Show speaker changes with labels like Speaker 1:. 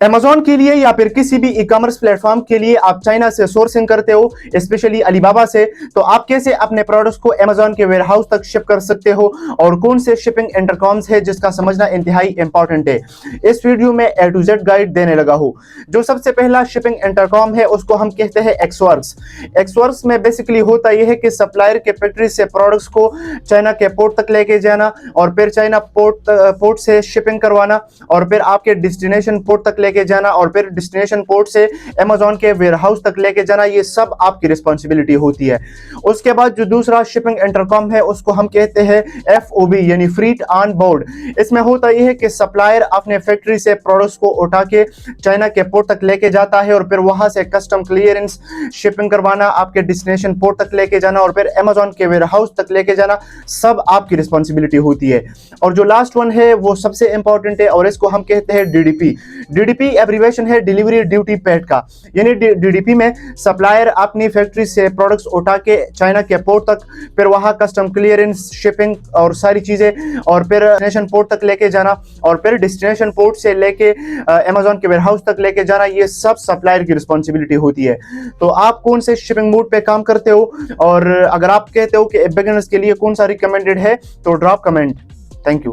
Speaker 1: Amazon के लिए या फिर किसी भी ई कॉमर्स प्लेटफॉर्म के लिए आप चाइना से सोर्सिंग करते हो, स्पेशली अलीबाबा से, तो आप कैसे अपने प्रोडक्ट्स को अमेजोन के वेयरहाउस तक शिप कर सकते हो और कौन से शिपिंग इंटरकॉम्स है जिसका समझना इंतहाई इंपॉर्टेंट है। इस वीडियो में ए टू जेड गाइड देने लगा हूं। जो सबसे पहला शिपिंग इंटरकॉम है उसको हम कहते हैं एक्सवर्क्स। एक्सवर्क्स में बेसिकली होता यह है कि सप्लायर के फैक्ट्री से प्रोडक्ट्स को चाइना के पोर्ट तक लेके जाना और फिर चाइना पोर्ट से शिपिंग करवाना और फिर आपके डेस्टिनेशन पोर्ट तक लेके जाना और फिर डेस्टिनेशन पोर्ट से अमेजोन के वेयरहाउस तक लेके जाना, ये सब आपकी रिस्पांसिबिलिटी होती है। उसके बाद जो दूसरा शिपिंग इंटरकॉम है उसको हम कहते हैं FOB यानी फ्रीट ऑन बोर्ड। इसमें होता यह है कि सप्लायर अपने फैक्ट्री से प्रोडक्ट्स को उठा के चाइना के पोर्ट तक लेके जाता है और फिर वहां से कस्टम क्लियरेंस शिपिंग करवाना, आपके डेस्टिनेशन पोर्ट तक लेके जाना और फिर अमेजोन के वेयरहाउस तक लेके जाना, सब आपकी रिस्पांसिबिलिटी होती है। और जो लास्ट वन है वो सबसे इंपॉर्टेंट है और इसको हम कहते हैं DDP। DDP एब्रीवेशन है डिलीवरी ड्यूटी पेड का। यानी DDP में सप्लायर अपनी फैक्ट्री से प्रोडक्ट्स उठा के चाइना के पोर्ट तक, फिर वहां कस्टम क्लियरेंस, शिपिंग और सारी चीजें और फिर डेस्टिनेशन पोर्ट तक लेके जाना और फिर डेस्टिनेशन पोर्ट से लेके अमेजोन के वेयरहाउस तक लेके जाना, ये सब सप्लायर की रिस्पांसिबिलिटी होती है। तो आप कौन से शिपिंग मोड पे काम करते हो और अगर आप कहते हो कि बिगिनर्स के लिए कौन सा रिकमेंडेड है तो ड्रॉप कमेंट। Thank you.